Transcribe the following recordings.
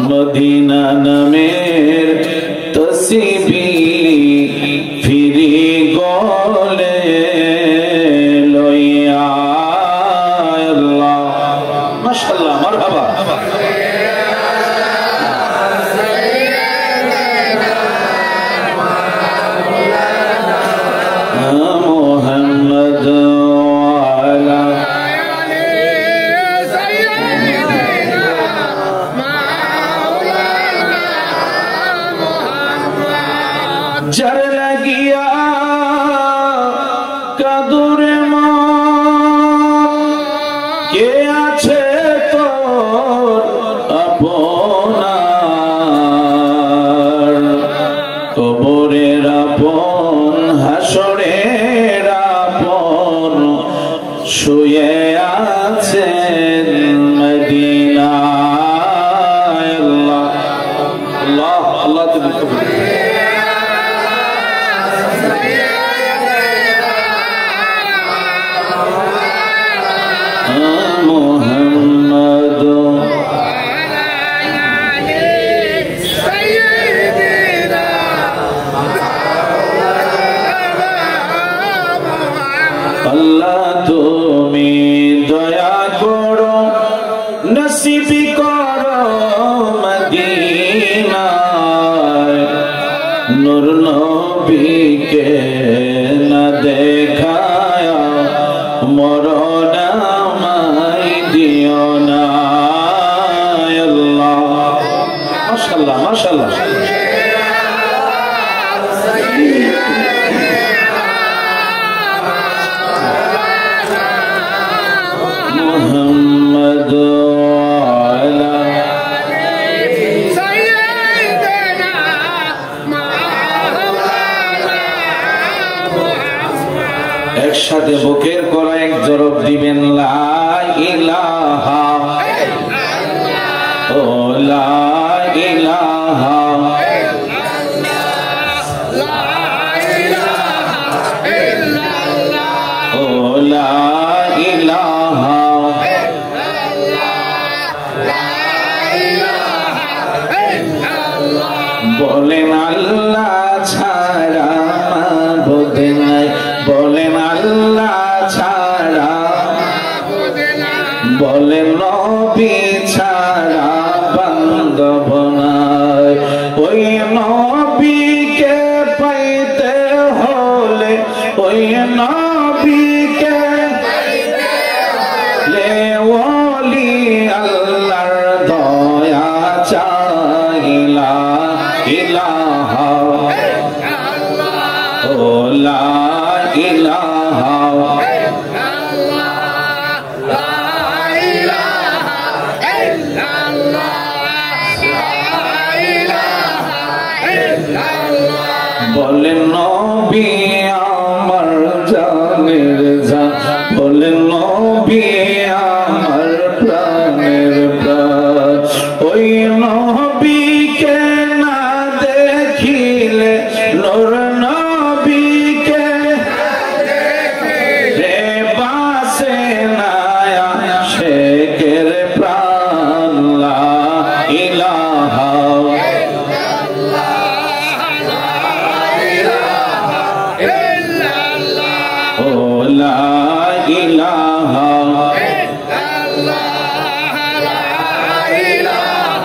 Medina নামের তসবিহ ফিরি গলে লইয়া আল্লাহ মাশাআল্লাহ মারহাবা जर लगिया कदुरे के आछे तोर अपनार कबरेर आपन हासरेर आपन शुए आछेन मदीनाय अल्लाह अल्लाह अल्लाह तुम कबूल अल्लाह तुमी दया करो नसीब करो मदीना नूर नबी के न देखाया मरण माई दियो ना अल्लाह माशाअल्लाह माशाअल्लाह একসাথে বুকের করা এক জরব দিবেন লা ইলাহা ও লা ইলাহা ও লা ইলাহা বলেন আল্লাহ ছাড়া মাবুদ নাই বলেন আল্লাহ ছাড়া বলেন নবী ছাড়া বান্ধব নাই ওই নবীকে পাইতে হলে ওই নবীকে লে ওলি আল্লাহর দয়া চাইলা ইলাহা ও লা ইলাহা বলেন নবী আমার জানের জান বলেন নবী আমার প্রাণের প্রাণ ওই নবীকে না দেখিলে নূর নবীকে রে বাসে না শেখের প্রাণ লা ইলাহা লা ইলাহা ইল্লাল্লাহ লা ইলাহা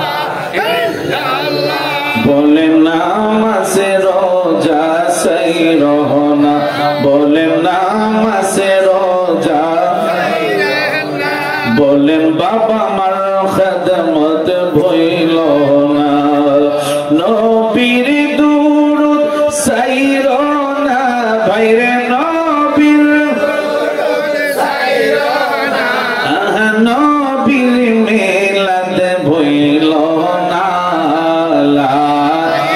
ভইল না নবীর দুরূদ সাইর না ভাইরে নবীর সাইর না নবীর মিলাদ ভইল না লা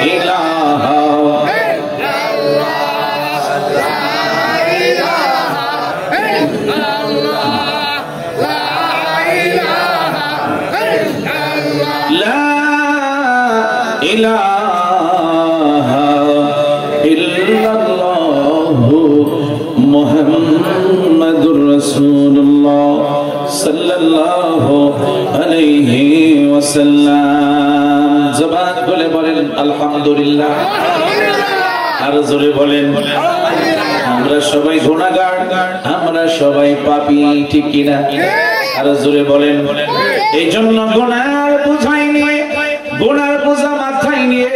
ইলাহা ইলাহা ইল্লাল্লাহু মুহাম্মাদুর রাসূলুল্লাহ সাল্লাল্লাহু আলাইহি ওয়াসাল্লাম জবান খুলে বলেন আলহামদুলিল্লাহ আর জোরে বলেন আমরা সবাই গুনাহগার আমরা সবাই পাপী ঠিক কি না আর জোরে বলেন এইজন্য গুনার বোঝাই নিয়ে গুনার বোঝা মাথায় নিয়ে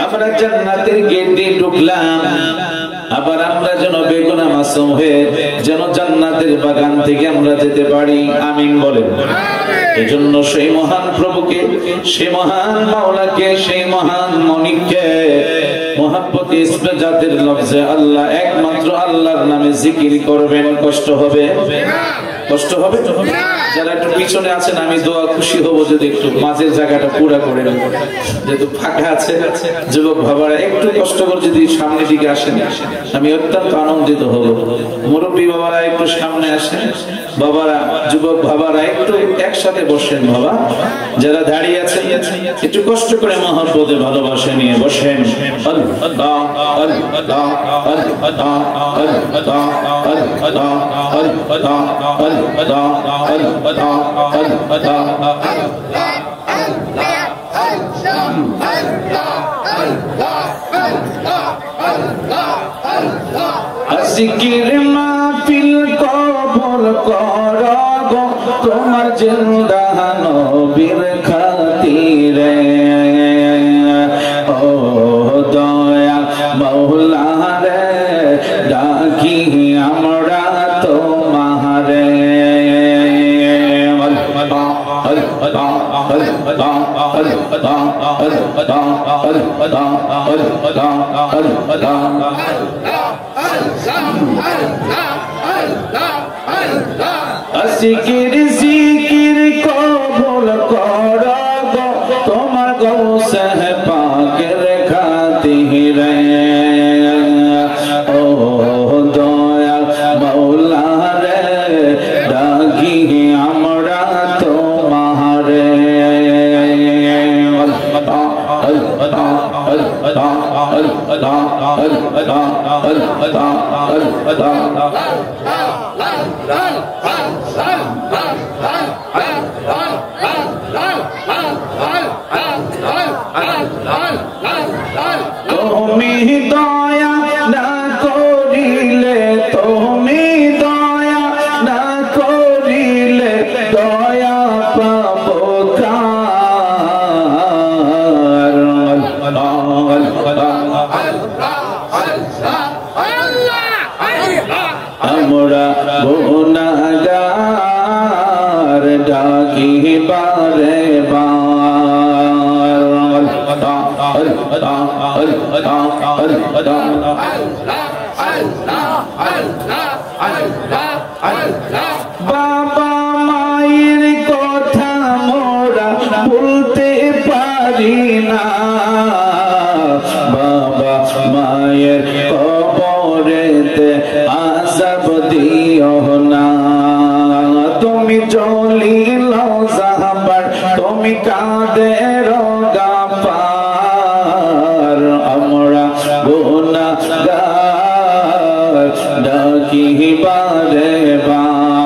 আমরা জান্নাতের গেট দিয়ে ঢুকলাম আবার আমরা যেন বেগুনাহ মাসুম হয়ে যেন জান্নাতের বাগান থেকে আমরা যেতে পারি আমিন বলেন এজন্য সেই মহান প্রভুকে সেই মহান মাওলাকে সেই মহান মালিককে মুহাব্বতে ইসমে জাতের লফজে আল্লাহ একমাত্র আল্লাহর নামে জিকির করবেন কষ্ট হবে কষ্ট হবে যারা একটু পিছনে আছেন আমি দোয়া খুশি হব যদি একটু মাঝের জায়গাটা পুরা করে নেন যেহেতু ফাঁকা আছে যুবক বাবারা একটু কষ্ট করে যদি সামনের দিকে আসেন আমি অত্যন্ত আনন্দিত হব মুরব্বী বাবারা একটু সামনে আসেন বাবারা যুবক বাবারা একটু একসাথে বসেন বাবা যারা দাঁড়িয়ে আছেন একটু কষ্ট করে মহব্বতে ভালোবাসা নিয়ে বসেন আল্লাহ আল্লাহ আল্লাহ আল্লাহ আল্লাহ জিকির মাহফিল কবুল করব তোমার জিন্দা নবীর খাতিরে ও দয়া মাওলা রে ডাকি আমরা তোমারে জিকির জিকির কবুল করব তোমার গৌসে পাকের খাতিরে ও দয়া মাওলা রে ডাকি আমরা তোমারে তুমি দয়া না করিলে তুমি দয়া না করিলে দয়া পাবো কার আমরা গুনাহগার ডাকি বারে বাবা মায়ের কথা মোরা ভুলতে পারি না বাবা মায়ের কবরেতে আযাব দিও না তুমি জলিল জাহাবার তুমি কাদের গাফার আমরা গুনাহগার ডাকি বারে বার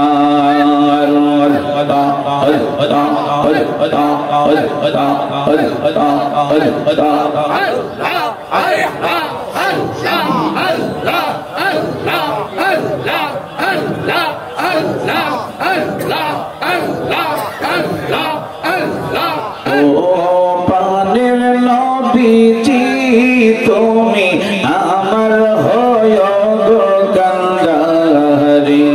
পানের নবীজি তুমি আমার হয় গো কান্দারি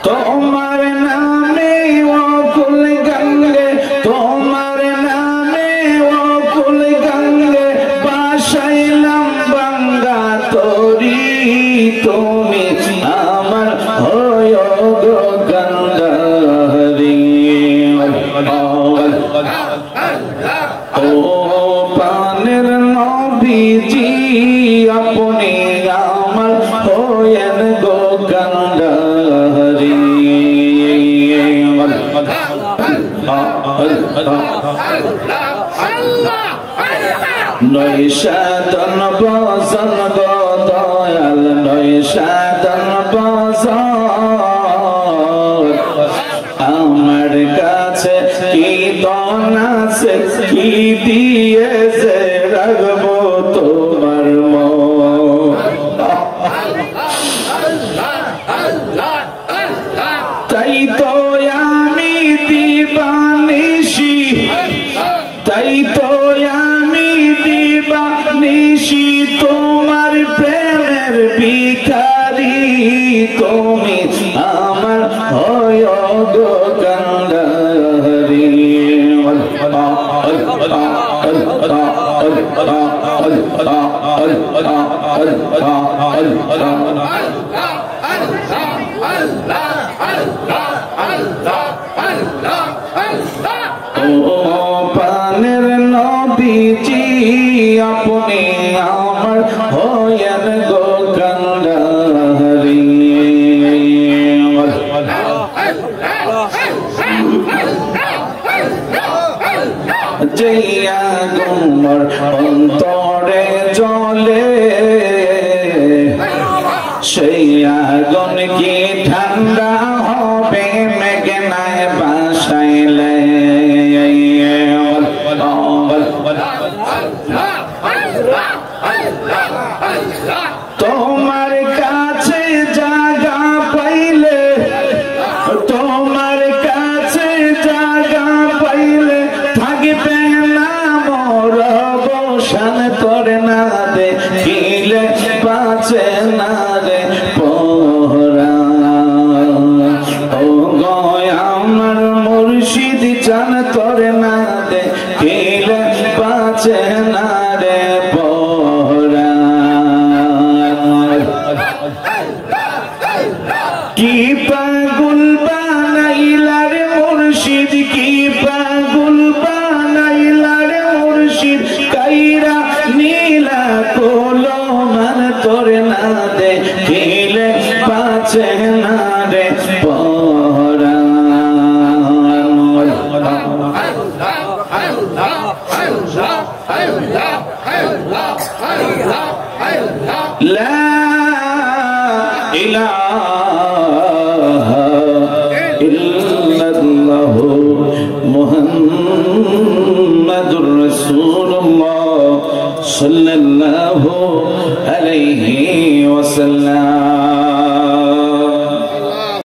তোমার নামে অকুল গঙ্গে, তোমার নামে অকুল গঙ্গে, বাসাইলাম বাঙ্গা তরি, তুমি আমার হয় গো গঙ্গারি। ও পানের নবীজি আপনি আমার হয়েন গো গঙ্গারি। নৈশাদন বসন গো দয়াল, নৈশাদন বসন আমার কাছে কি দন আছে, কি দিয়েছে রাখবো তোমার মন। তাই তো আমি দিবানিশি, তাই তো আমি দিবানিশি তোমার প্রেমের ভিখারি, তুমি আমার হয় গো গঙ্গারি। ও পানের নবীজি আপনি আমার হয়েন গো গঙ্গারি। জয়া গুমর অন্তরে জলে, সেই আগুন কি ঠান্ডা হবে মেঘনায় বাসাইলে। তোমার কাছে জায়গা পাইলে, তোমার কাছে জায়গা পাইলে থাকবে না মোর বসান, তোর না দেখিলে বাঁচে না রে পরাণ। ও গয় আমার মুর্শিদ জান, তোর না দেখিলে বাঁচে না রে পরাণ। কি পাগল বানাইলা রে মুর্শিদ, কি পাগল বানাইলা রে মুর্শিদ, কাইরা নীলা কোলো মান, তোর না দেখিলে বাঁচে না রে পরাণ। লা ইলাহা ইল্লাল্লাহ মুহাম্মাদুর রাসূলুল্লাহ সাল্লাল্লাহু